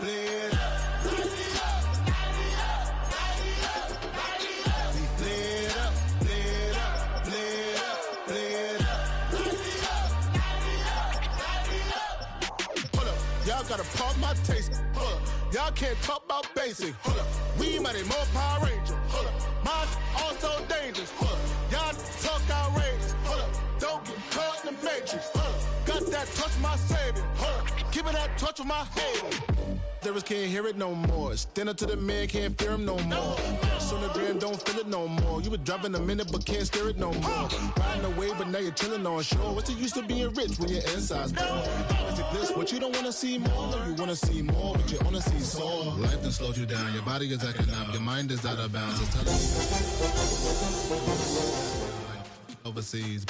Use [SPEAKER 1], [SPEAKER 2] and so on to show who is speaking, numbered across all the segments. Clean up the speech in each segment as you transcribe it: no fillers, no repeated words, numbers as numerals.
[SPEAKER 1] lit up. Y'all gotta pump my taste. Hold up. Y'all can't talk about basic. Hold up. We mighty more Power Ranger. Hold up. Mine also dangerous. Hold up. Y'all talk outrageous. Hold up. Don't get caught in the matrix. Hold up. Got that touch of my savior. Hold up. Give me that touch of my haters. Lyrics can't hear it no more. Stand up to the man, can't fear him no more. On the gram, don't feel it no more. You been driving a minute, but can't steer it no more. Riding away, but now you're chilling on shore. What's the use of being rich when your inside's poor? Is it bliss? What you don't wanna see more? You wanna see more, but you wanna see sore. Life done slowed you down. Your body is acting up. Your mind is out of bounds. It's telling you overseas.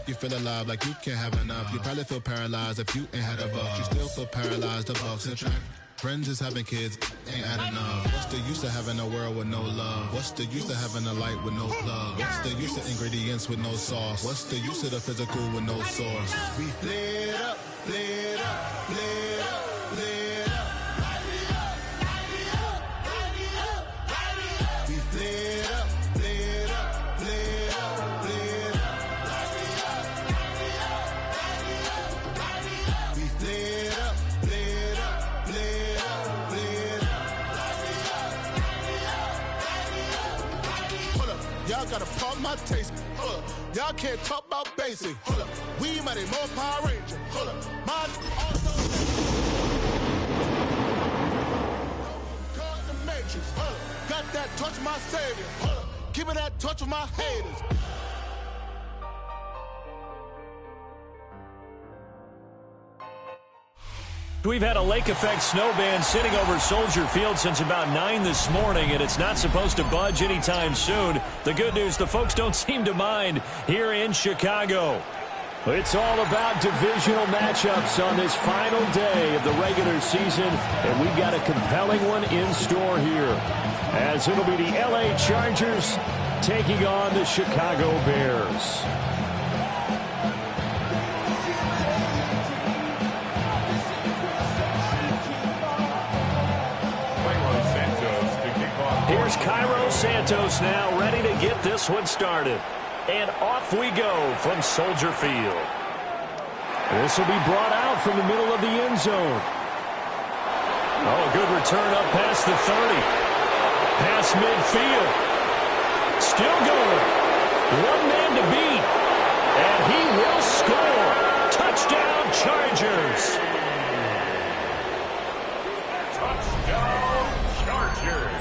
[SPEAKER 1] You feel alive like you can't have enough. You probably feel paralyzed if you ain't had a buck. You still feel paralyzed, the bucks and track. Friends is having kids, ain't adding enough. What's the use of having a world with no love? What's the use of having a light with no plug? What's the use of ingredients with no sauce? What's the use of the physical with no source? We lit up, lit up, lit up, lit up. We lit up, lit up, lit up, lit up. We lit up, lit up, lit up. Y'all gotta pump my taste. Hold up. Y'all can't talk about basic. Hold up. We mighty more Power Ranger. Hold up. Mine also caught in the matrix. Hold up. Got that touch of my savior. Hold up. Give me that touch of my haters.
[SPEAKER 2] We've had a lake effect snow band sitting over Soldier Field since about 9 this morning, and it's not supposed to budge anytime soon. The good news, the folks don't seem to mind here in Chicago. It's all about divisional matchups on this final day of the regular season, and we've got a compelling one in store here, as it'll be the LA Chargers taking on the Chicago Bears. Here's Cairo Santos now, ready to get this one started. And off we go from Soldier Field. This will be brought out from the middle of the end zone. Oh, good return up past the 30. Past midfield. Still going. One man to beat. And he will score. Touchdown, Chargers.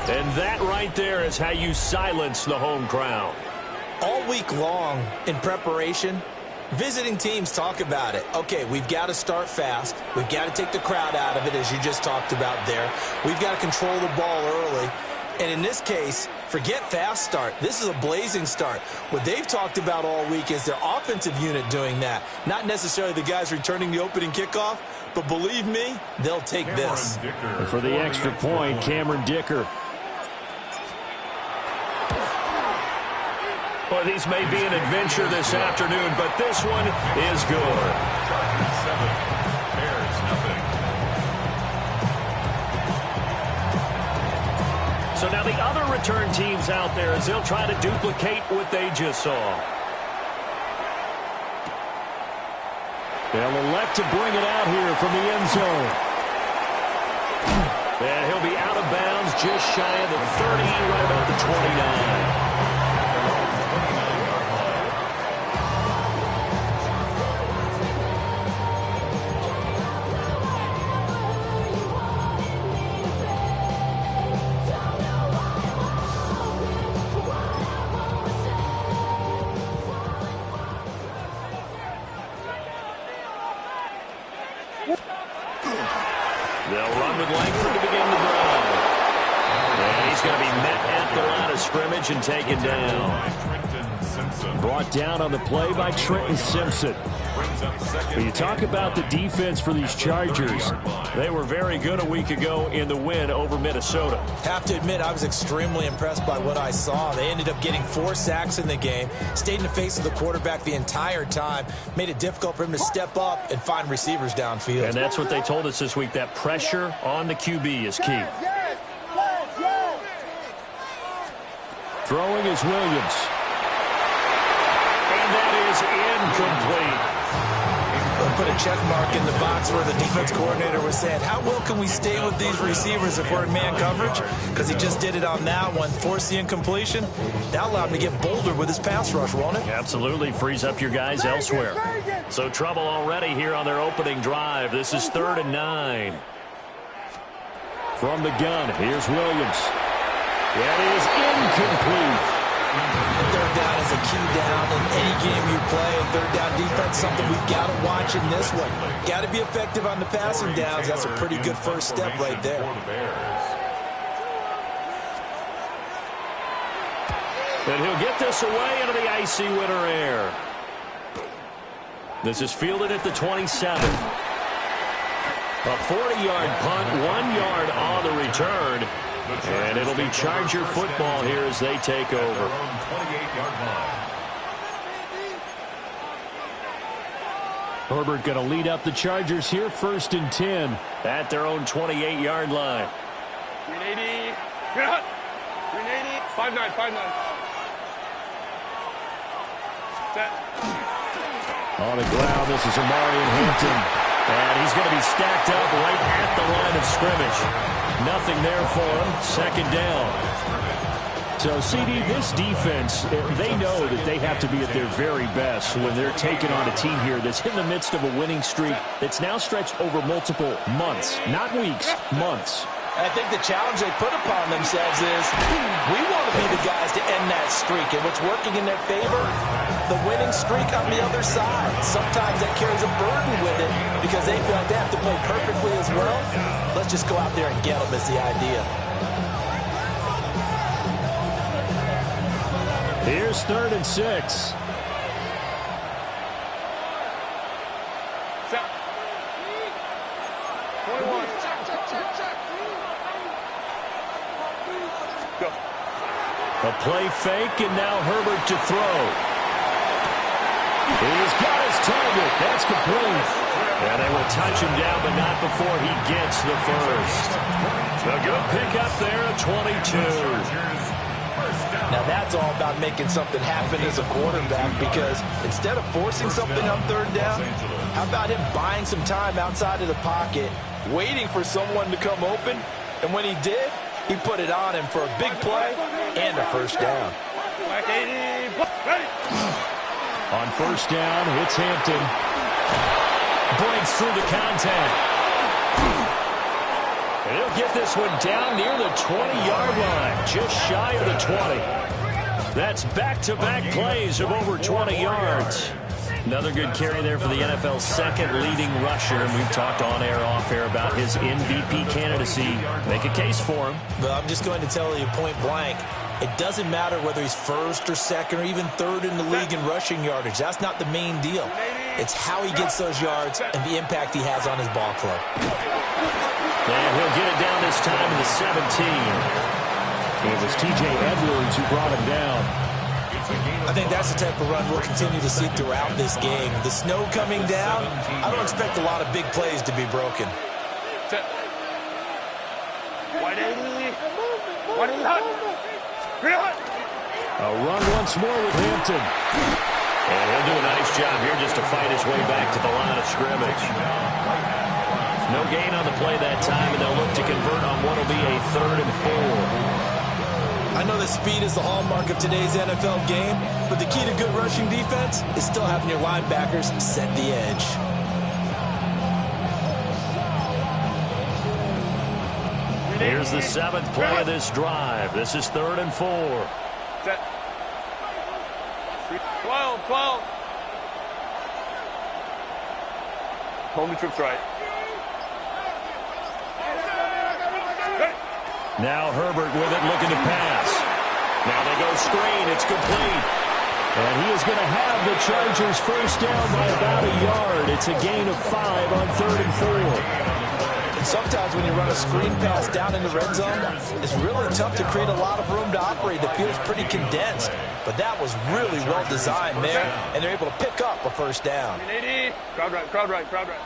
[SPEAKER 2] And that right there is how you silence the home crowd.
[SPEAKER 3] All week long in preparation, visiting teams talk about it. Okay, we've got to start fast. We've got to take the crowd out of it, as you just talked about there. We've got to control the ball early. And in this case, forget fast start. This is a blazing start. What they've talked about all week is their offensive unit doing that. Not necessarily the guys returning the opening kickoff, but believe me, they'll take this.
[SPEAKER 2] And for the extra point, Cameron Dicker. Well, these may be an adventure this afternoon, but this one is good.
[SPEAKER 4] Chargers 7, Bears nothing.
[SPEAKER 2] So now the other return teams out there as they'll try to duplicate what they just saw. They'll elect to bring it out here from the end zone. And he'll be out of bounds just shy of the 30, right about the 29. They'll run with Langford to begin the drive. And he's going to be met at the line of scrimmage and taken down. Brought down on the play by Trenton Simpson. When you talk about the defense for these Chargers, they were very good a week ago in the win over Minnesota.
[SPEAKER 3] Have to admit, I was extremely impressed by what I saw. They ended up getting 4 sacks in the game, stayed in the face of the quarterback the entire time, made it difficult for him to step up and find receivers downfield.
[SPEAKER 2] And that's what they told us this week, that pressure on the QB is key. Throwing is Williams. And that is incomplete.
[SPEAKER 3] We'll put a check mark in the box where the defense coordinator was saying, how well can we stay with these receivers if we're in man coverage? Because he just did it on that one, forced the incompletion. That allowed him to get bolder with his pass rush, won't it?
[SPEAKER 2] Absolutely, frees up your guys elsewhere. So trouble already here on their opening drive. This is 3rd and 9. From the gun, here's Williams. That is incomplete.
[SPEAKER 3] Third down is a key down in any game you play. And third down defense, something we've got to watch in this one. Got to be effective on the passing downs. That's a pretty good first step right there.
[SPEAKER 2] And he'll get this away into the icy winter air. This is fielded at the 27. A 40-yard punt, 1 yard on the return. And it'll be Charger football here as they take over. Herbert going to lead up the Chargers here, 1st and 10 at their own 28-yard line.
[SPEAKER 5] 380. Good hut. 380. 5-9. 5-9. Set.
[SPEAKER 2] On the ground, this is Amarian Hampton. And he's going to be stacked up right at the line of scrimmage. Nothing there for him. 2nd down. So, CD, this defense, they know that they have to be at their very best when they're taking on a team here that's in the midst of a winning streak that's now stretched over multiple months. Not weeks, months.
[SPEAKER 3] I think the challenge they put upon themselves is we want to be the guys to end that streak. And what's working in their favor? The winning streak on the other side. Sometimes that carries a burden with it because they feel like they have to play perfectly as well. Let's just go out there and get them is the idea.
[SPEAKER 2] Here's 3rd and 6.
[SPEAKER 5] Set. 21. Go.
[SPEAKER 2] A play fake, and now Herbert to throw. He's got his target. That's complete. And they will touch him down, but not before he gets the first. A good pickup there at 22.
[SPEAKER 3] Now that's all about making something happen as a quarterback because instead of forcing something on 3rd down, how about him buying some time outside of the pocket, waiting for someone to come open, and when he did, he put it on him for a big play and a 1st down.
[SPEAKER 2] On 1st down, it's Hampton. Breaks through the contact. And he'll get this one down near the 20-yard line, just shy of the 20. That's back-to-back plays of over 20 yards. Another good carry there for the NFL's 2nd leading rusher. And we've talked on air, off air about his MVP candidacy. Make a case for him.
[SPEAKER 3] But I'm just going to tell you point blank, it doesn't matter whether he's 1st or 2nd or even 3rd in the league in rushing yardage. That's not the main deal. It's how he gets those yards and the impact he has on his ball club.
[SPEAKER 2] And he'll get it down this time to the 17. It was T.J. Edwards who brought him down.
[SPEAKER 3] I think that's the type of run we'll continue to see throughout this game. The snow coming down, I don't expect a lot of big plays to be broken.
[SPEAKER 5] Set. 180. 180 hut. 3 hut.
[SPEAKER 2] A run once more with Hampton. And he'll do a nice job here just to fight his way back to the line of scrimmage. No gain on the play that time, and they'll look to convert on what will be a 3rd and 4.
[SPEAKER 3] I know that speed is the hallmark of today's NFL game, but the key to good rushing defense is still having your linebackers set the edge.
[SPEAKER 2] Here's the 7th play of this drive. This is 3rd and 4.
[SPEAKER 5] Set. 12. Hold the troops right.
[SPEAKER 2] Now Herbert with it, looking to pass. Now they go screen. It's complete. And he is going to have the Chargers first down by about a yard. It's a gain of 5 on 3rd and 4.
[SPEAKER 3] Sometimes when you run a screen pass down in the red zone, it's really tough to create a lot of room to operate. The field's pretty condensed. But that was really well designed there, and they're able to pick up a first down.
[SPEAKER 5] Crowd right, crowd right, crowd right.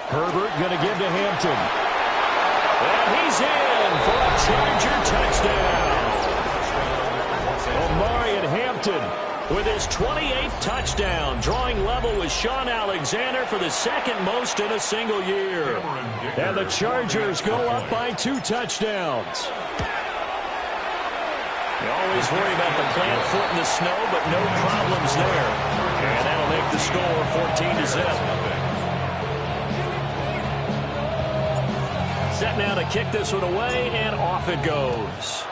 [SPEAKER 2] Herbert going to give to Hampton. And he's in for a Charger touchdown. Omarion Hampton with his 28th touchdown, drawing level with Sean Alexander for the second most in a single year. And the Chargers go up by 2 touchdowns. You always worry about the plant foot in the snow, but no problems there. And that'll make the score 14-0. Set now to kick this one away, and off it goes.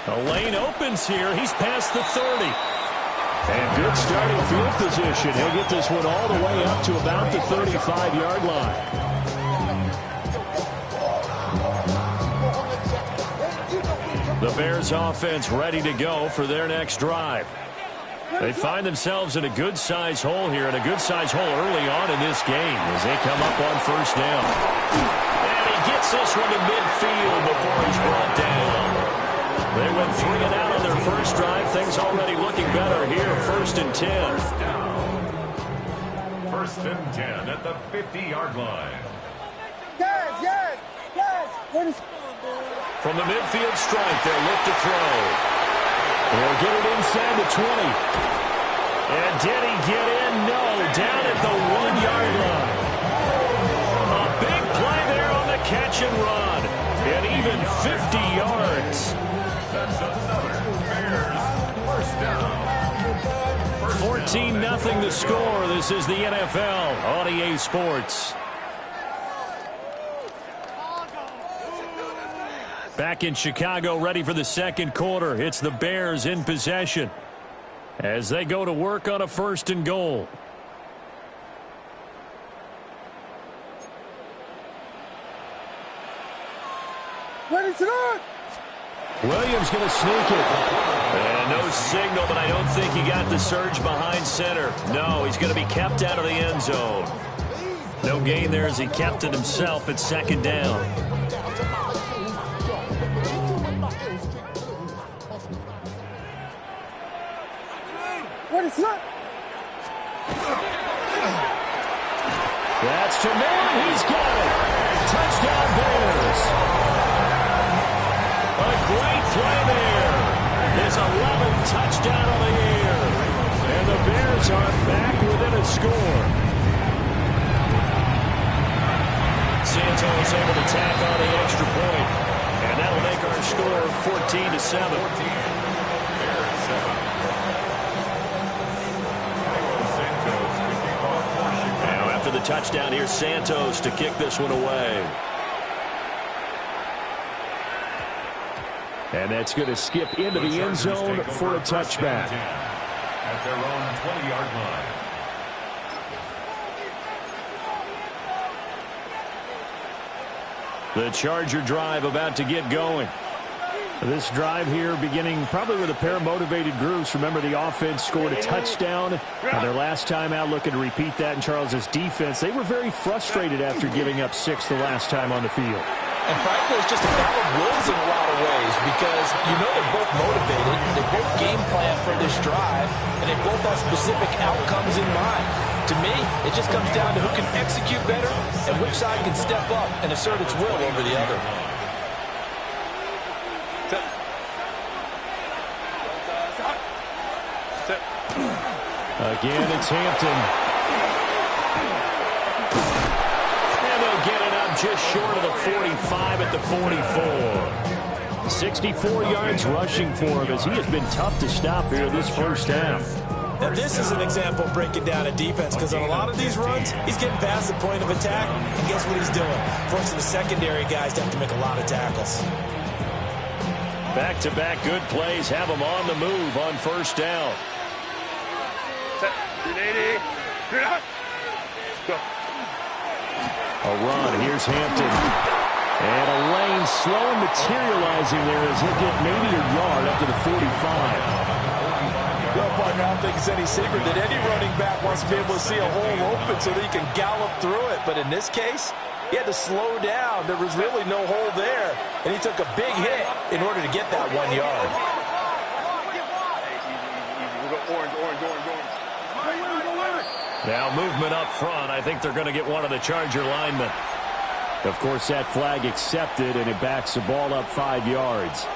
[SPEAKER 2] The lane opens here. He's past the 30. And good starting field position. He'll get this one all the way up to about the 35-yard line. The Bears offense ready to go for their next drive. They find themselves in a good-sized hole here, and a good-sized hole early on in this game as they come up on first down. And he gets this one to midfield before he's brought down. They went 3 and out on their first drive. Things already looking better here. 1st and 10.
[SPEAKER 4] 1st and 10 at the 50-yard line.
[SPEAKER 5] Yes.
[SPEAKER 2] From the midfield strike, they'll look to throw. They'll get it inside the 20. And did he get in? No. Down at the 1-yard line. A big play there on the catch and run. And even 50 yards.
[SPEAKER 4] That's another Bears first down.
[SPEAKER 2] 14-0 the score. This is the NFL on EA Sports. Back in Chicago, ready for the second quarter. It's the Bears in possession as they go to work on a 1st and goal.
[SPEAKER 5] Ready to go.
[SPEAKER 2] Williams going to sneak it. And no signal, but I don't think he got the surge behind center. No, he's going to be kept out of the end zone. No gain there as he kept it himself at 2nd down.
[SPEAKER 5] What is that?
[SPEAKER 2] That's Jamon. He's got it. Touchdown Bears. A great play there. His 11th touchdown on the year. And the Bears are back within a score. Santos able to tack on the extra point. And that'll make our score 14-7. Now after the touchdown, here's Santos to kick this one away. And that's going to skip into the end zone for a touchback.
[SPEAKER 4] At their own 20-yard line.
[SPEAKER 2] The Charger drive about to get going. This drive here beginning probably with a pair of motivated groups. Remember, the offense scored a touchdown. Their last time out, looking to repeat that in Charles's defense. They were very frustrated after giving up 6 the last time on the field.
[SPEAKER 3] And frankly, it's just a battle of wills in a lot of ways because you know they're both motivated, they both game plan for this drive, and they both have specific outcomes in mind. To me, it just comes down to who can execute better and which side can step up and assert its will over the other.
[SPEAKER 2] Again, it's Hampton. Get it up just short of the 45 at the 44. 64 yards rushing for him as he has been tough to stop here this first half.
[SPEAKER 3] Now this is an example of breaking down a defense because on a lot of these runs, he's getting past the point of attack, and guess what he's doing? Forcing the secondary guys to have to make a lot of tackles.
[SPEAKER 2] Back-to-back good plays have him on the move on first down. A run. Here's Hampton. And a lane slow materializing there as he'll get maybe a yard up to the 45.
[SPEAKER 3] Well, partner, I don't think it's any secret that any running back wants to be able to see a hole open so that he can gallop through it. But in this case, he had to slow down. There was really no hole there. And he took a big hit in order to get that 1 yard.
[SPEAKER 2] Now movement up front. I think they're going to get one of the Charger linemen. Of course, that flag accepted, and it backs the ball up 5 yards.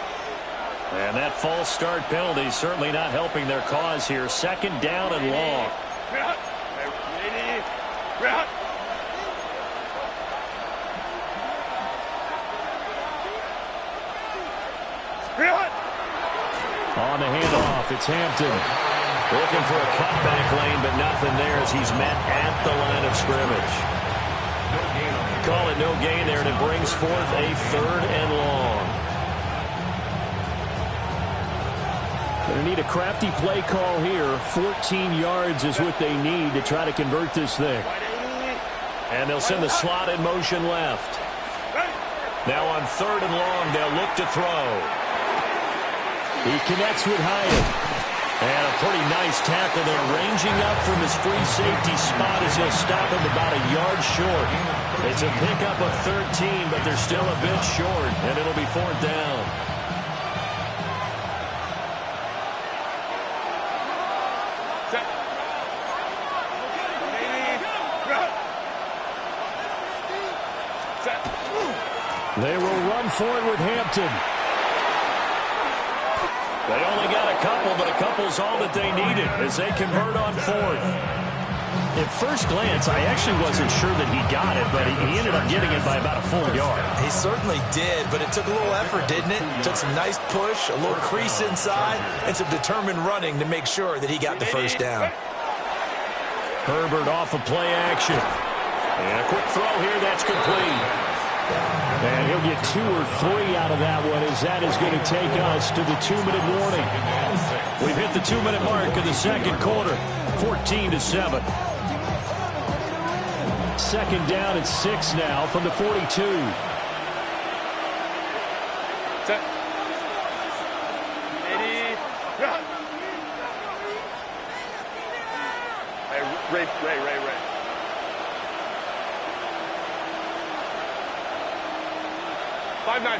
[SPEAKER 2] And that false start penalty certainly not helping their cause here. 2nd down and long. On the handoff, it's Hampton. Looking for a cutback lane, but nothing there as he's met at the line of scrimmage. Call it no gain there, and it brings forth a 3rd and long. Going to need a crafty play call here. 14 yards is what they need to try to convert this thing. And they'll send the slot in motion left. Now on 3rd and long, they'll look to throw. He connects with Hyatt. And a pretty nice tackle there, ranging up from his free safety spot as he'll stop him about a yard short. It's a pickup of 13, but they're still a bit short, and it'll be 4th down. They will run for it with Hampton. They only got a couple, but a couple's all that they needed as they convert on 4th. At first glance, I actually wasn't sure that he got it, but he ended up getting it by about a full yard.
[SPEAKER 3] He certainly did, but it took a little effort, didn't it? Took some nice push, a little crease inside, and some determined running to make sure that he got the 1st down.
[SPEAKER 2] Herbert off of play action. And a quick throw here, that's complete. And he'll get 2 or 3 out of that one as that is going to take us to the 2-minute warning. We've hit the 2-minute mark of the 2nd quarter, 14-7. 2nd down and 6 now from the 42.
[SPEAKER 5] Set. Ray. 5-9.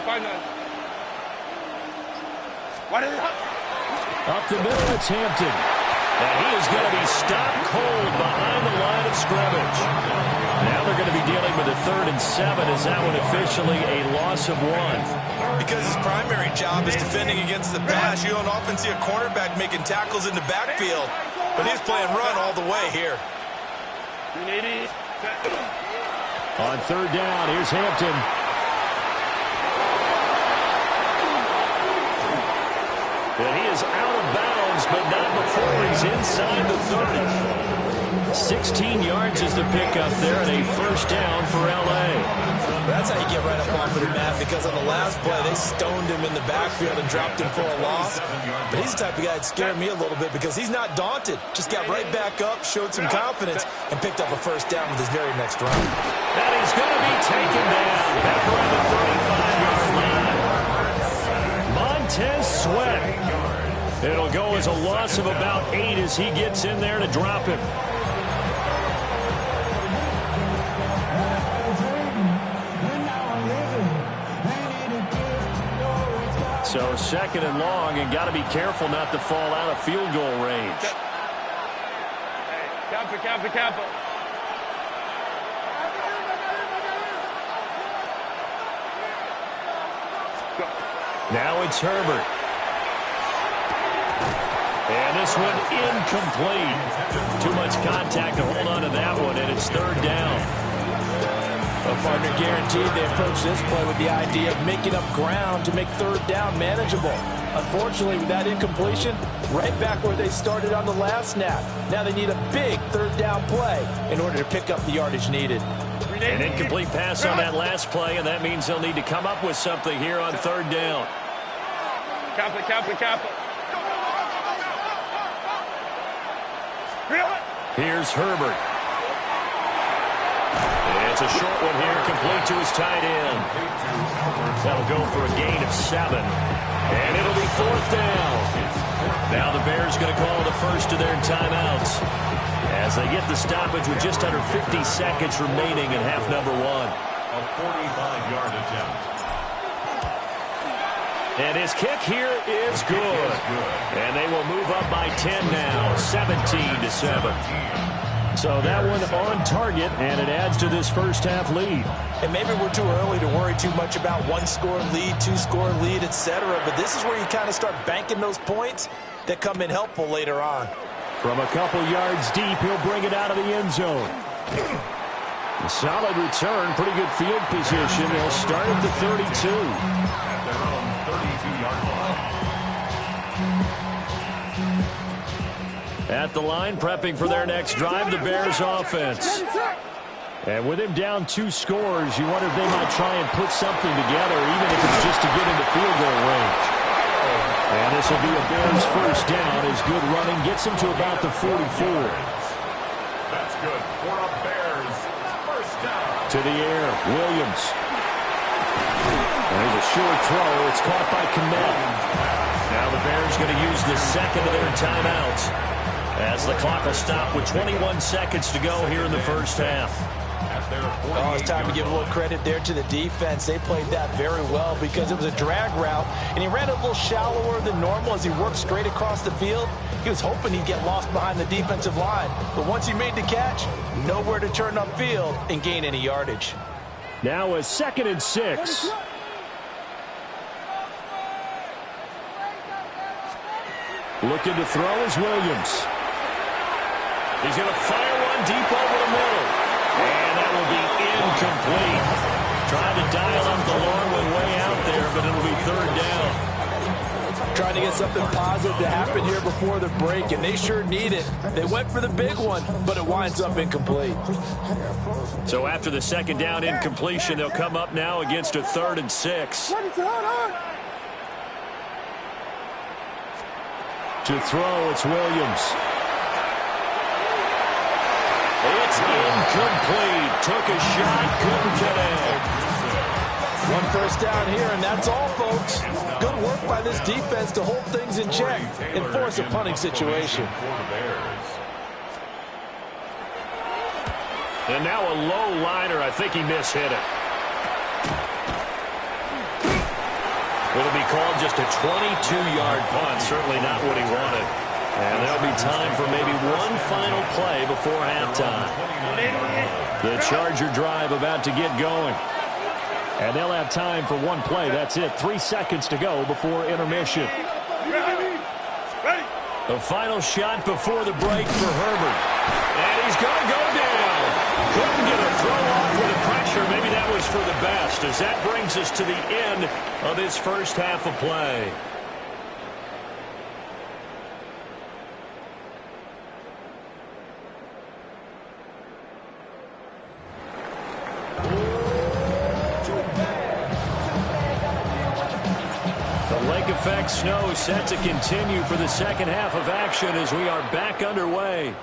[SPEAKER 5] What is it?
[SPEAKER 2] Up the middle, it's Hampton. And he is going to be stopped cold behind the line of scrimmage. Now they're going to be dealing with a 3rd and 7. Is that one officially a loss of 1?
[SPEAKER 3] Because his primary job is defending against the pass. You don't often see a cornerback making tackles in the backfield. But he's playing run all the way here.
[SPEAKER 2] On 3rd down, here's Hampton. And he is out of bounds, but not before he's inside the 30. 16 yards is the pickup there, and a 1st down for L.A.
[SPEAKER 3] That's how you get right up off of the mat, because on the last play, they stoned him in the backfield and dropped him for a loss. But he's the type of guy that scared me a little bit because he's not daunted. Just got right back up, showed some confidence, and picked up a 1st down with his very next run.
[SPEAKER 2] And he's going to be taken down back around the 35-yard line. Montez Sweat. It'll go as a loss of about 8 as he gets in there to drop him. So 2nd and long, and got to be careful not to fall out of field goal range.
[SPEAKER 5] Campo.
[SPEAKER 2] Now it's Herbert. And this one incomplete. Too much contact to hold on to that one, and it's 3rd down.
[SPEAKER 3] Well, partner, guaranteed they approach this play with the idea of making up ground to make 3rd down manageable. Unfortunately, with that incompletion, right back where they started on the last snap. Now they need a big 3rd down play in order to pick up the yardage needed.
[SPEAKER 2] An incomplete pass on that last play, and that means they'll need to come up with something here on 3rd down.
[SPEAKER 5] Campo.
[SPEAKER 2] Here's Herbert. It's a short one here, complete to his tight end. That'll go for a gain of 7. And it'll be 4th down. Now the Bears going to call the first of their timeouts as they get the stoppage with just under 50 seconds remaining in half number 1.
[SPEAKER 4] A 45-yard attempt.
[SPEAKER 2] And his kick here is good. And they will move up by 10 now, 17-7. So that one on target, and it adds to this first half lead.
[SPEAKER 3] And maybe we're too early to worry too much about 1-score lead, 2-score lead, etc. But this is where you kind of start banking those points that come in helpful later on.
[SPEAKER 2] From a couple yards deep, he'll bring it out of the end zone. A solid return, pretty good field position. They'll start at the 32.
[SPEAKER 4] At their own 32-yard line.
[SPEAKER 2] At the line, prepping for their next drive, the Bears offense. And with him down 2 scores, you wonder if they might try and put something together, even if it's just to get into field goal range. And this will be a Bears first down as good running gets him to about the 44.
[SPEAKER 4] That's good for a Bears first down.
[SPEAKER 2] To the air, Williams. There's a short throw. It's caught by Kmet. Now the Bears going to use the second of their timeouts as the clock will stop with 21 seconds to go here in the first half.
[SPEAKER 3] Oh, it's time to give a little credit there to the defense. They played that very well because it was a drag route, and he ran a little shallower than normal as he worked straight across the field. He was hoping he'd get lost behind the defensive line, but once he made the catch, nowhere to turn upfield and gain any yardage.
[SPEAKER 2] Now a 2nd and 6. Looking to throw is Williams. He's going to fire one deep over the middle. And that will be incomplete. Trying to dial up the long one way out there, but it'll be 3rd down.
[SPEAKER 3] Trying to get something positive to happen here before the break, and they sure need it. They went for the big one, but it winds up incomplete.
[SPEAKER 2] So after the 2nd down incompletion, they'll come up now against a 3rd and 6. To throw, it's Williams. It's incomplete. Took a shot, couldn't connect.
[SPEAKER 3] 1 first down here, and that's all, folks. Good work by this defense to hold things in check and force a punting situation.
[SPEAKER 2] And now a low liner. I think he mishit it. It'll be called just a 22-yard punt. Certainly not what he wanted. And there'll be time for maybe one final play before halftime. The Charger drive about to get going. And they'll have time for one play. That's it. 3 seconds to go before intermission. The final shot before the break for Herbert. And he's going to go down. Couldn't get a throw off with the pressure. Maybe that was for the best, as that brings us to the end of this first half of play. The lake effect snow set to continue for the second half of action as we are back underway.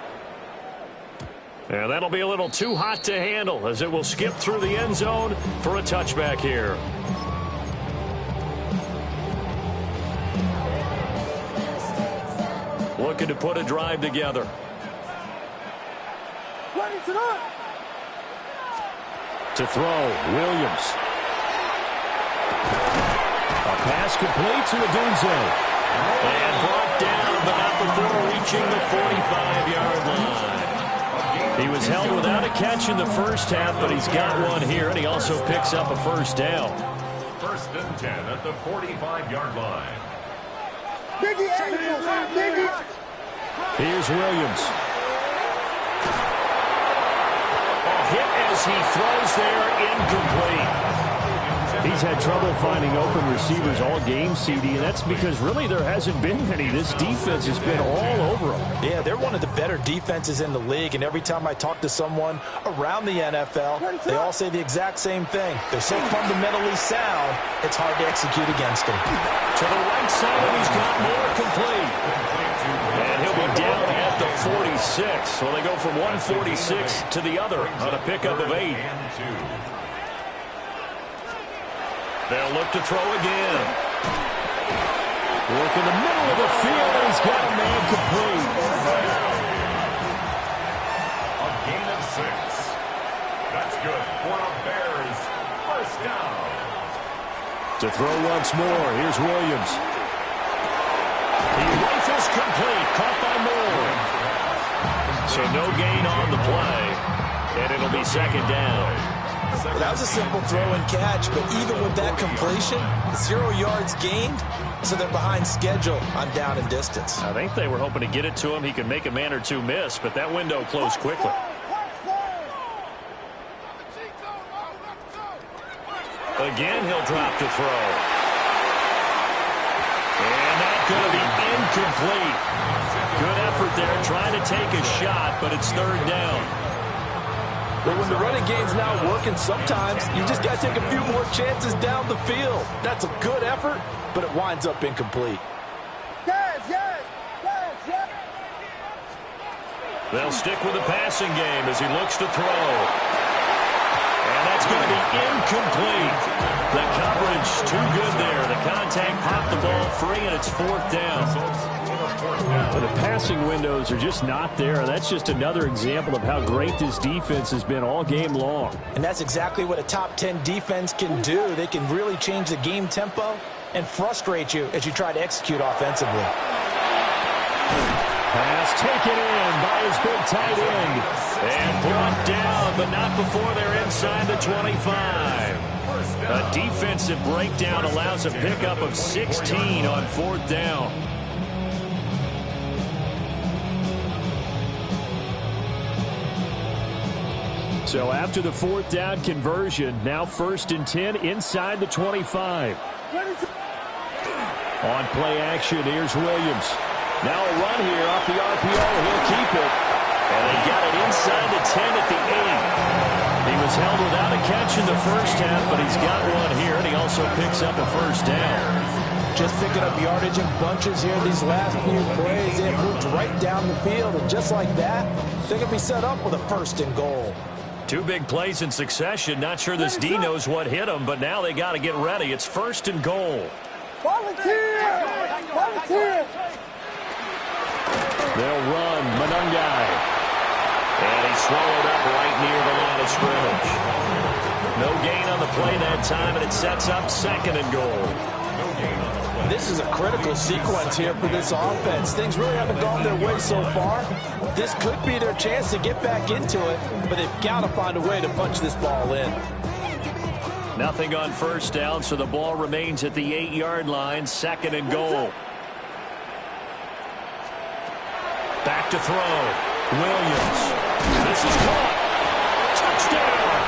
[SPEAKER 2] And that'll be a little too hot to handle as it will skip through the end zone for a touchback here. Looking to put a drive together. To throw, Williams. A pass complete to Odunze. And brought down, but not before reaching the 45-yard line. He was held without a catch in the first half, but he's got one here, and he also picks up a first down.
[SPEAKER 4] 1st and 10 at the 45-yard line.
[SPEAKER 2] Here's Williams. A hit as he throws there, incomplete. He's had trouble finding open receivers all game, CD, and that's because really there hasn't been many. This defense has been all over them.
[SPEAKER 3] Yeah, they're one of the better defenses in the league, and every time I talk to someone around the NFL, they all say the exact same thing. They're so fundamentally sound, it's hard to execute against them.
[SPEAKER 2] To the right side, and he's got more complete. And he'll be down at the 46. 6. Well, they go from 146 to the other on a pickup of 8. They'll look to throw again. Work in the middle of the field, and he's got a man complete.
[SPEAKER 4] A gain of 6. That's good for the Bears. First down.
[SPEAKER 2] To throw once more, here's Williams. He rifles complete, caught by Moore. So no gain on the play, and it'll be second down.
[SPEAKER 3] That was a simple throw and catch, but even with that completion, 0 yards gained, so they're behind schedule on down and distance.
[SPEAKER 2] I think they were hoping to get it to him. He could make a man or two miss, but that window closed quickly. Again, he'll drop to throw. And that's going to be incomplete. Good effort there, trying to take a shot, but it's third down.
[SPEAKER 3] But when the running game's not working, sometimes you just got to take a few more chances down the field. That's a good effort, but it winds up incomplete.
[SPEAKER 2] They'll stick with the passing game as he looks to throw. And that's going to be incomplete. The coverage too good there. The contact popped the ball free, and it's fourth down. But the passing windows are just not there. That's just another example of how great this defense has been all game long.
[SPEAKER 3] And that's exactly what a top 10 defense can do. They can really change the game tempo and frustrate you as you try to execute offensively.
[SPEAKER 2] Pass taken in by his big tight end. And brought down, but not before they're inside the 25. A defensive breakdown allows a pickup of 16 on fourth down. So after the fourth down conversion, now 1st and 10 inside the 25. On play action, here's Williams. Now a run here off the RPO. He'll keep it. And they got it inside the 10 at the 8. He was held without a catch in the first half, but he's got one here, and he also picks up a first down.
[SPEAKER 3] Just picking up yardage in bunches here these last few plays. They moved right down the field, and just like that, they can be set up with a 1st and goal.
[SPEAKER 2] 2 big plays in succession. Not sure this D knows what hit him, but now they got to get ready. It's 1st and goal.
[SPEAKER 5] Volunteer! Volunteer!
[SPEAKER 2] They'll run Monungai. And he's swallowed up right near the line of scrimmage. No gain on the play that time, and it sets up 2nd and goal.
[SPEAKER 3] This is a critical sequence here for this offense. Things really haven't gone their way so far. This could be their chance to get back into it, but they've got to find a way to punch this ball in.
[SPEAKER 2] Nothing on first down, so the ball remains at the 8-yard line, 2nd and goal. Back to throw. Williams. This is caught. Touchdown.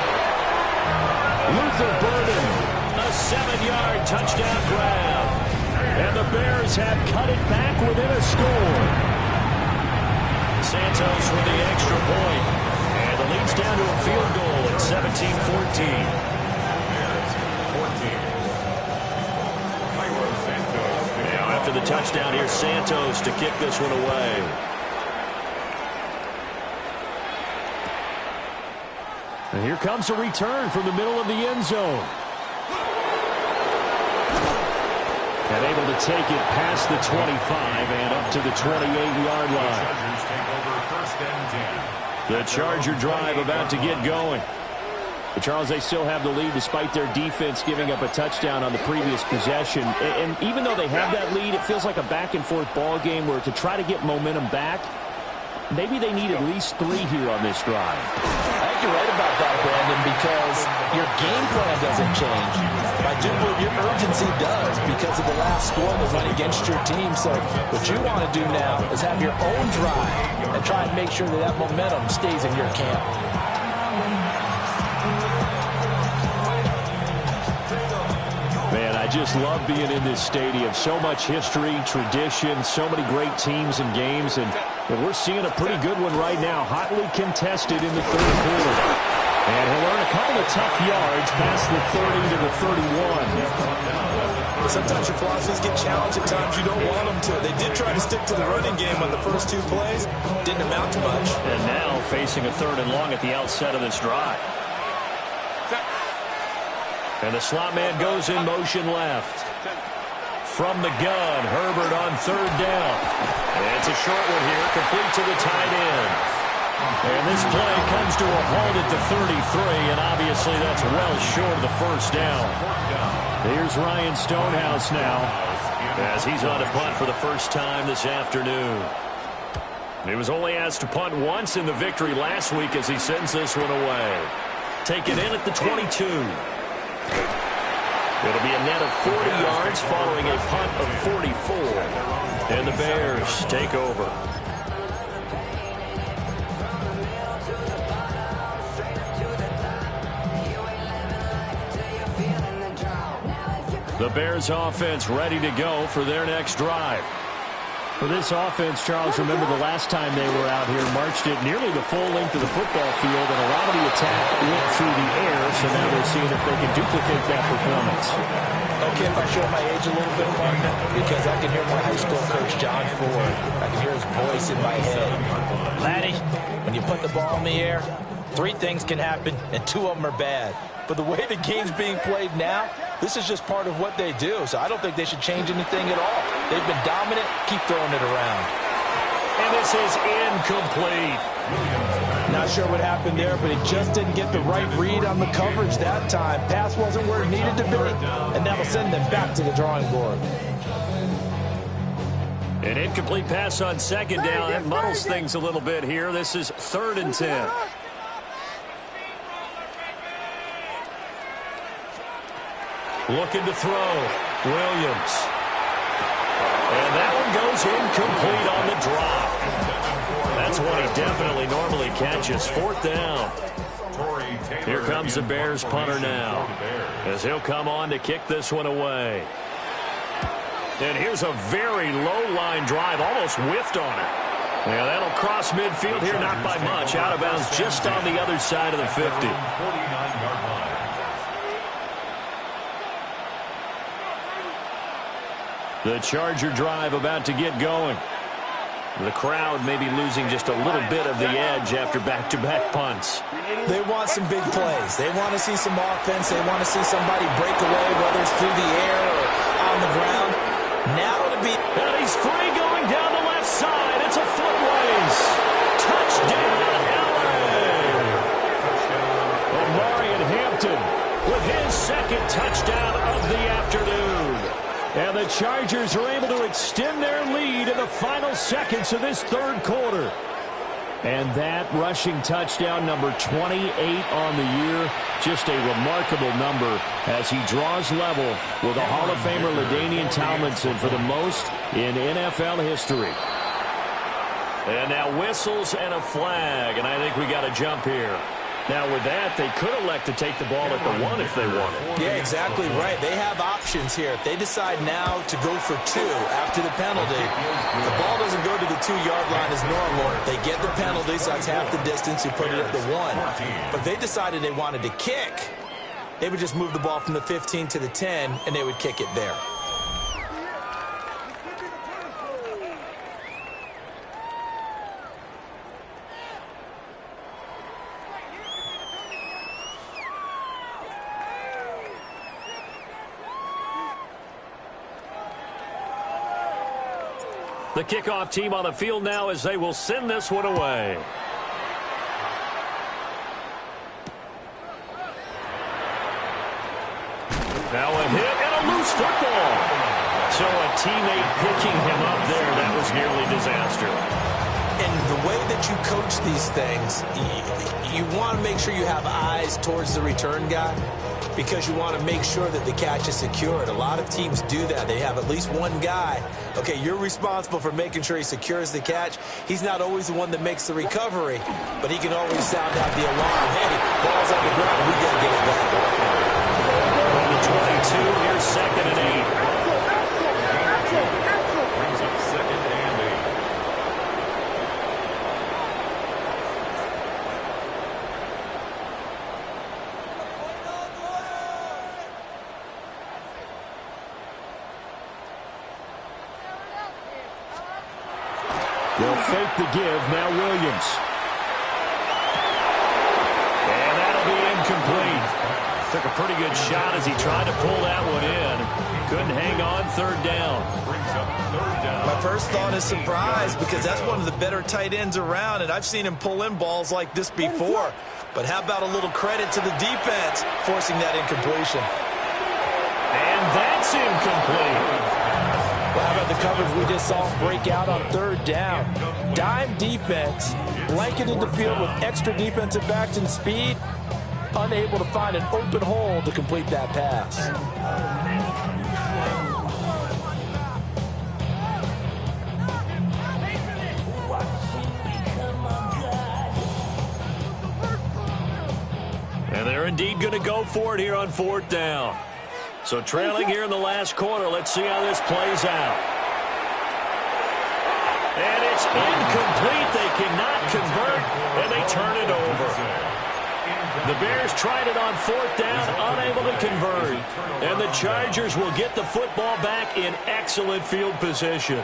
[SPEAKER 2] Luther Burden. A 7-yard touchdown grab. And the Bears have cut it back within a score. Santos with the extra point. And the lead's down to a field goal at 17-14. Now after the touchdown, here's Santos to kick this one away. And here comes a return from the middle of the end zone. And able to take it past the 25 and up to the 28-yard line. The Charger drive about to get going. But Charles, they still have the lead despite their defense giving up a touchdown on the previous possession. And even though they have that lead, it feels like a back-and-forth ball game where to try to get momentum back, maybe they need at least 3 here on this drive.
[SPEAKER 3] I think you're right about that, Brandon, because your game plan doesn't change. I do believe your urgency does because of the last score that went against your team. So what you want to do now is have your own drive and try and make sure that that momentum stays in your camp.
[SPEAKER 2] Man, I just love being in this stadium. So much history, tradition, so many great teams and games. And we're seeing a pretty good one right now. Hotly contested in the third quarter. And he'll earn a couple of tough yards past the 30 to the 31.
[SPEAKER 3] But sometimes your philosophies get challenged at times you don't want them to. They did try to stick to the running game on the first 2 plays. Didn't amount to much.
[SPEAKER 2] And now facing a 3rd and long at the outset of this drive. And the slot man goes in motion left. From the gun, Herbert on 3rd down. And it's a short one here, complete to the tight end. And this play comes to a halt at the 33, and obviously that's well short of the first down. Here's Ryan Stonehouse now, as he's on to punt for the first time this afternoon. He was only asked to punt once in the victory last week as he sends this one away. Taken in at the 22. It'll be a net of 40 yards following a punt of 44. And the Bears take over. The Bears offense ready to go for their next drive. For this offense, Charles, remember the last time they were out here, marched it nearly the full length of the football field, and a lot of the attack went through the air, so now they're seeing if they can duplicate that performance.
[SPEAKER 3] Okay, if I show my age a little bit, partner, because I can hear my high school coach, John Ford. I can hear his voice in my head. Laddie, when you put the ball in the air, 3 things can happen, and 2 of them are bad. But the way the game's being played now, this is just part of what they do. So I don't think they should change anything at all. They've been dominant. Keep throwing it around.
[SPEAKER 2] And this is incomplete.
[SPEAKER 3] Not sure what happened there, but he just didn't get the right read on the coverage that time. Pass wasn't where it needed to be, and that'll send them back to the drawing board.
[SPEAKER 2] An incomplete pass on 2nd down. That muddles things a little bit here. This is 3rd and 10. Looking to throw. Williams. And that one goes incomplete on the drop. That's one he definitely normally catches. 4th down. Here comes the Bears punter now, as he'll come on to kick this one away. And here's a very low-line drive, almost whiffed on it. Yeah, that'll cross midfield here, not by much. Out of bounds just on the other side of the 50. The Charger drive about to get going. The crowd may be losing just a little bit of the edge after back-to-back punts.
[SPEAKER 3] They want some big plays. They want to see some offense. They want to see somebody break away, whether it's through the air or on the ground. Now to be...
[SPEAKER 2] And he's free going down the left side. It's a foot race. Touchdown, LA! Omarion Hampton with his 2nd touchdown of the afternoon. And the Chargers are able to extend their lead in the final seconds of this 3rd quarter. And that rushing touchdown, number 28 on the year, just a remarkable number as he draws level with a Hall of Famer LaDainian Tomlinson for the most in NFL history. And now whistles and a flag, and I think we got a jump here. Now, with that, they could elect to take the ball at the 1 if they wanted.
[SPEAKER 3] Yeah, exactly right. They have options here. If they decide now to go for 2 after the penalty, the ball doesn't go to the 2-yard line as normal. They get the penalty, so that's half the distance. You put it at the 1. But if they decided they wanted to kick, they would just move the ball from the 15 to the 10, and they would kick it there.
[SPEAKER 2] The kickoff team on the field now as they will send this one away. Now a hit and a loose football. So a teammate picking him up there, that was nearly disaster.
[SPEAKER 3] And the way that you coach these things, you want to make sure you have eyes towards the return guy, because you want to make sure that the catch is secured. A lot of teams do that. They have at least one guy. Okay, you're responsible for making sure he secures the catch. He's not always the one that makes the recovery, but he can always sound out the alarm. Hey, ball's on the ground. We got to get it back.
[SPEAKER 2] On the 22, here's 2nd and 8.
[SPEAKER 4] Brings up 2nd and 8.
[SPEAKER 2] They'll fake the give. Now Williams. And that'll be incomplete. Took a pretty good shot as he tried to pull that one in. Couldn't hang on. Third down.
[SPEAKER 3] My first thought is surprise because that's one of the better tight ends around, and I've seen him pull in balls like this before. But how about a little credit to the defense forcing that incompletion?
[SPEAKER 2] And that's incomplete.
[SPEAKER 3] Well, how about the coverage we just saw break out on third down? Dime defense, blanketed the field with extra defensive backs and speed, unable to find an open hole to complete that pass.
[SPEAKER 2] And they're indeed going to go for it here on fourth down. So trailing here in the last quarter, let's see how this plays out. And it's incomplete. They cannot convert, and they turn it over. The Bears tried it on fourth down, unable to convert. And the Chargers will get the football back in excellent field position.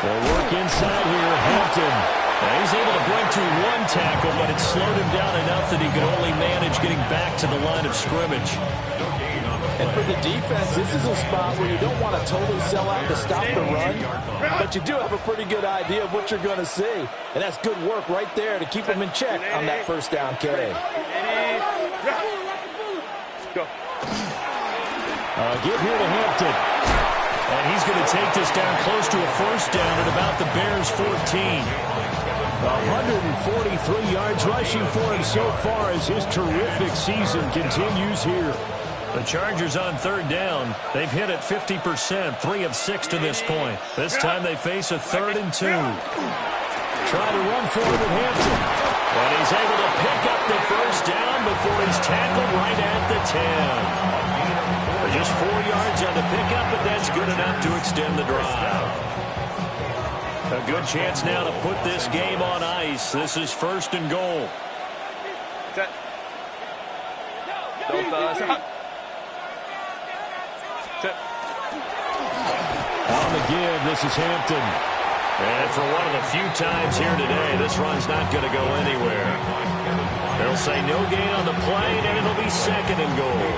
[SPEAKER 2] They'll work inside here. Hampton. Now he's able to break through one tackle, but it slowed him down enough that he could only manage getting back to the line of scrimmage.
[SPEAKER 3] And for the defense, this is a spot where you don't want to totally sell out to stop the run, but you do have a pretty good idea of what you're going to see. And that's good work right there to keep them in check on that first down carry.
[SPEAKER 2] Give here to Hampton. And he's going to take this down close to a first down at about the Bears' 14. 143 yards rushing for him so far as his terrific season continues here. The Chargers on third down. They've hit it 50%, 3 of 6 to this point. This time they face a 3rd and 2. Try to run forward with Hampton. And he's able to pick up the first down before he's tackled right at the 10. Just 4 yards on the pickup, but that's good enough to extend the drive. A good chance now to put this game on ice. This is 1st and goal.
[SPEAKER 5] Set. Set.
[SPEAKER 2] On the give, this is Hampton. And for one of the few times here today, this run's not going to go anywhere. They'll say no gain on the play, and it'll be 2nd and goal.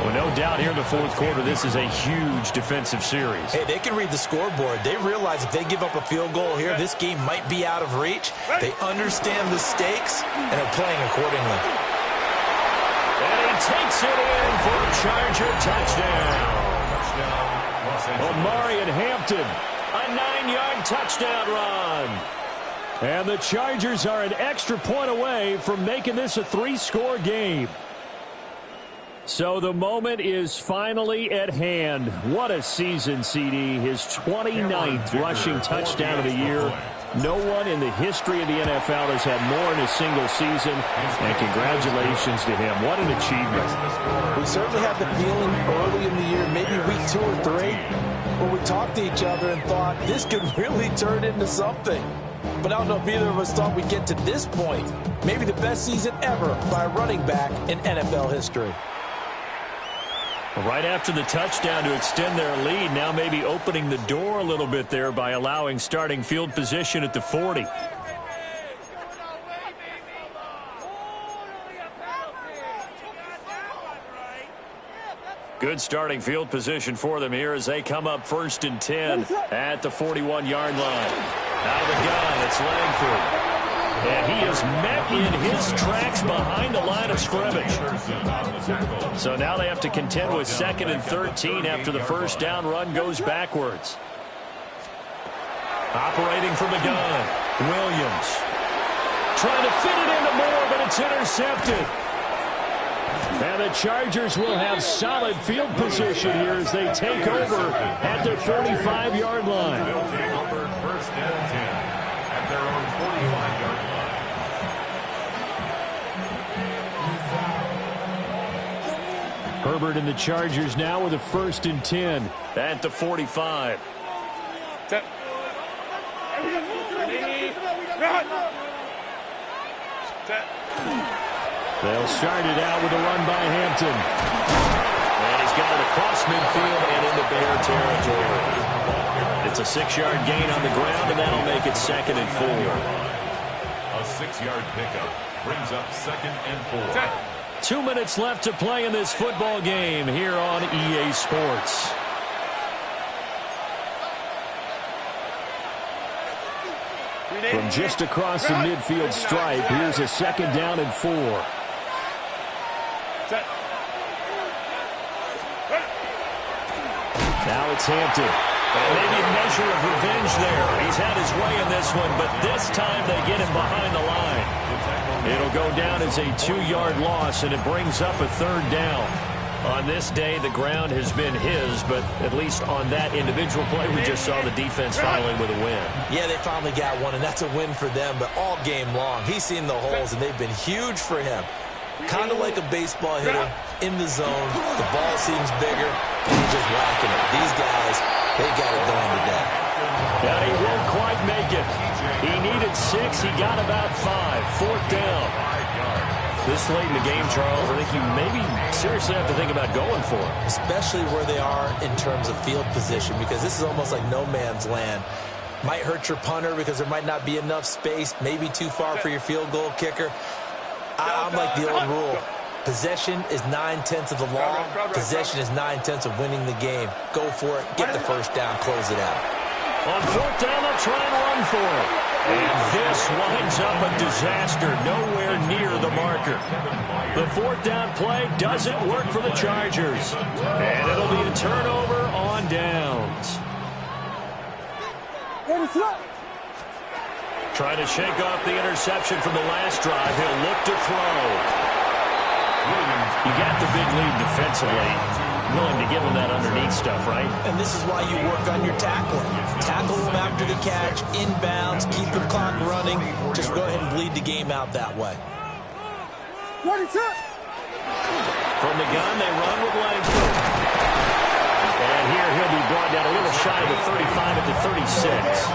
[SPEAKER 2] Well, no doubt here in the fourth quarter, this is a huge defensive series.
[SPEAKER 3] Hey, they can read the scoreboard. They realize if they give up a field goal here, this game might be out of reach. They understand the stakes and are playing accordingly.
[SPEAKER 2] And he takes it in for a Charger touchdown. Omarion Hampton, a 9-yard touchdown run. And the Chargers are an extra point away from making this a 3-score game. So the moment is finally at hand. What a season, CD. His 29th rushing touchdown of the year. No one in the history of the NFL has had more in a single season. And congratulations to him. What an achievement.
[SPEAKER 3] We certainly had the feeling early in the year, maybe week 2 or 3, where we talked to each other and thought this could really turn into something. But I don't know if either of us thought we'd get to this point. Maybe the best season ever by a running back in NFL history.
[SPEAKER 2] Right after the touchdown to extend their lead, now maybe opening the door a little bit there by allowing starting field position at the 40. Good starting field position for them here as they come up 1st and 10 at the 41-yard line. Out of the gun, it's Langford. And he is met in his tracks behind the line of scrimmage. So now they have to contend with 2nd and 13 after the first down run goes backwards. Operating from the gun, Williams. Trying to fit it into Moore, but it's intercepted. And the Chargers will have solid field position here as they take over at their 45-yard line.
[SPEAKER 4] They'll take over 1st and 10 at their own 45-yard line.
[SPEAKER 2] Herbert and the Chargers now with a 1st and 10 at the 45.
[SPEAKER 5] Set.
[SPEAKER 2] They'll start it out with a run by Hampton. And he's got it across midfield and into Bear territory. It's a 6-yard gain on the ground, and that'll make it 2nd and 4.
[SPEAKER 4] A 6-yard pickup brings up 2nd and 4.
[SPEAKER 2] 2 minutes left to play in this football game here on EA Sports. From just across the midfield stripe, here's a 2nd down and 4. Now it's Hampton. And maybe a measure of revenge there. He's had his way in this one, but this time they get him behind the line. It'll go down as a 2-yard loss, and it brings up a 3rd down. On this day, the ground has been his, but at least on that individual play, we just saw the defense following with a win.
[SPEAKER 3] Yeah, they finally got one, and that's a win for them, but all game long, he's seen the holes, and they've been huge for him. Kind of like a baseball hitter in the zone. The ball seems bigger, and he's just whacking it. These guys, they got it going today.
[SPEAKER 2] And he won't quite make it. He needed 6. He got about 5. 4th down. This late in the game, Charles, I think you maybe seriously have to think about going for it.
[SPEAKER 3] Especially where they are in terms of field position, because this is almost like no man's land. Might hurt your punter because there might not be enough space, maybe too far for your field goal kicker. I'm like the old rule. Possession is 9/10 of the law. Possession is 9/10 of winning the game. Go for it. Get the 1st down. Close it out.
[SPEAKER 2] On 4th down, they'll try and run for it. And this winds up a disaster nowhere near the marker. The 4th down play doesn't work for the Chargers. And it'll be a turnover on downs. Trying to shake off the interception from the last drive. He'll look to throw. You got the big lead defensively. Willing to give him that underneath stuff, right?
[SPEAKER 3] And this is why you work on your tackling. Tackle him after the catch, inbounds, keep the clock running. Just go ahead and bleed the game out that way.
[SPEAKER 2] From the gun, they run with Langford. And here he'll be brought down a little shy of the 35 at the 36.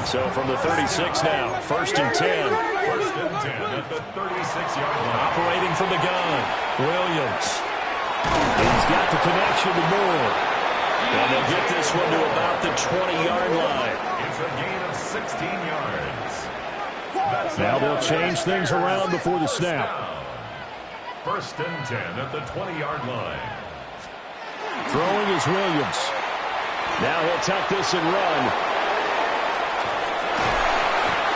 [SPEAKER 2] So from the 36 now, 1st and 10.
[SPEAKER 4] 1st and 10 at the 36-yard line.
[SPEAKER 2] Operating from the gun, Williams. He's got the connection to Moore. And they'll get this one to about the 20-yard line.
[SPEAKER 4] It's a gain of 16 yards.
[SPEAKER 2] Now they'll change things around before the snap.
[SPEAKER 4] 1st and 10 at the 20-yard line.
[SPEAKER 2] Throwing is Williams. Now he'll tuck this and run.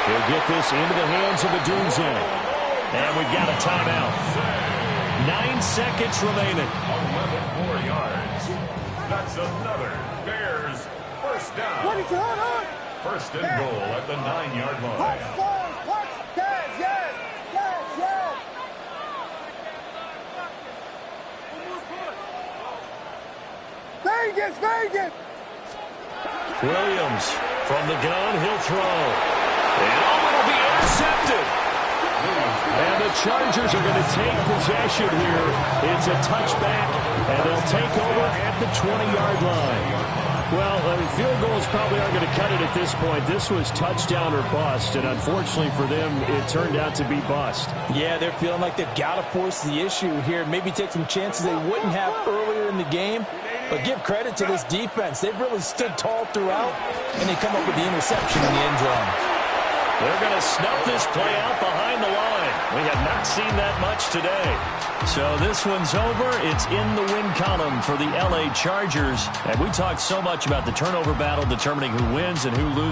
[SPEAKER 2] He'll get this into the hands of Adunze. And we've got a timeout. 9 seconds remaining.
[SPEAKER 4] 11 more yards. That's another Bears 1st down. 1st and goal at the 9-yard line.
[SPEAKER 5] Vegas!
[SPEAKER 2] Williams from the gun, he'll throw. And it'll be intercepted. And the Chargers are going to take possession here. It's a touchback, and they'll take over at the 20-yard line. Well, I mean, field goals probably aren't going to cut it at this point. This was touchdown or bust, and unfortunately for them, it turned out to be bust.
[SPEAKER 3] Yeah, they're feeling like they've got to force the issue here. Maybe take some chances they wouldn't have earlier in the game. But give credit to this defense. They've really stood tall throughout, and they come up with the interception in the end zone.
[SPEAKER 2] They're going to snuff this play out behind the line. We have not seen that much today. So this one's over. It's in the win column for the LA Chargers. And we talked so much about the turnover battle determining who wins and who loses.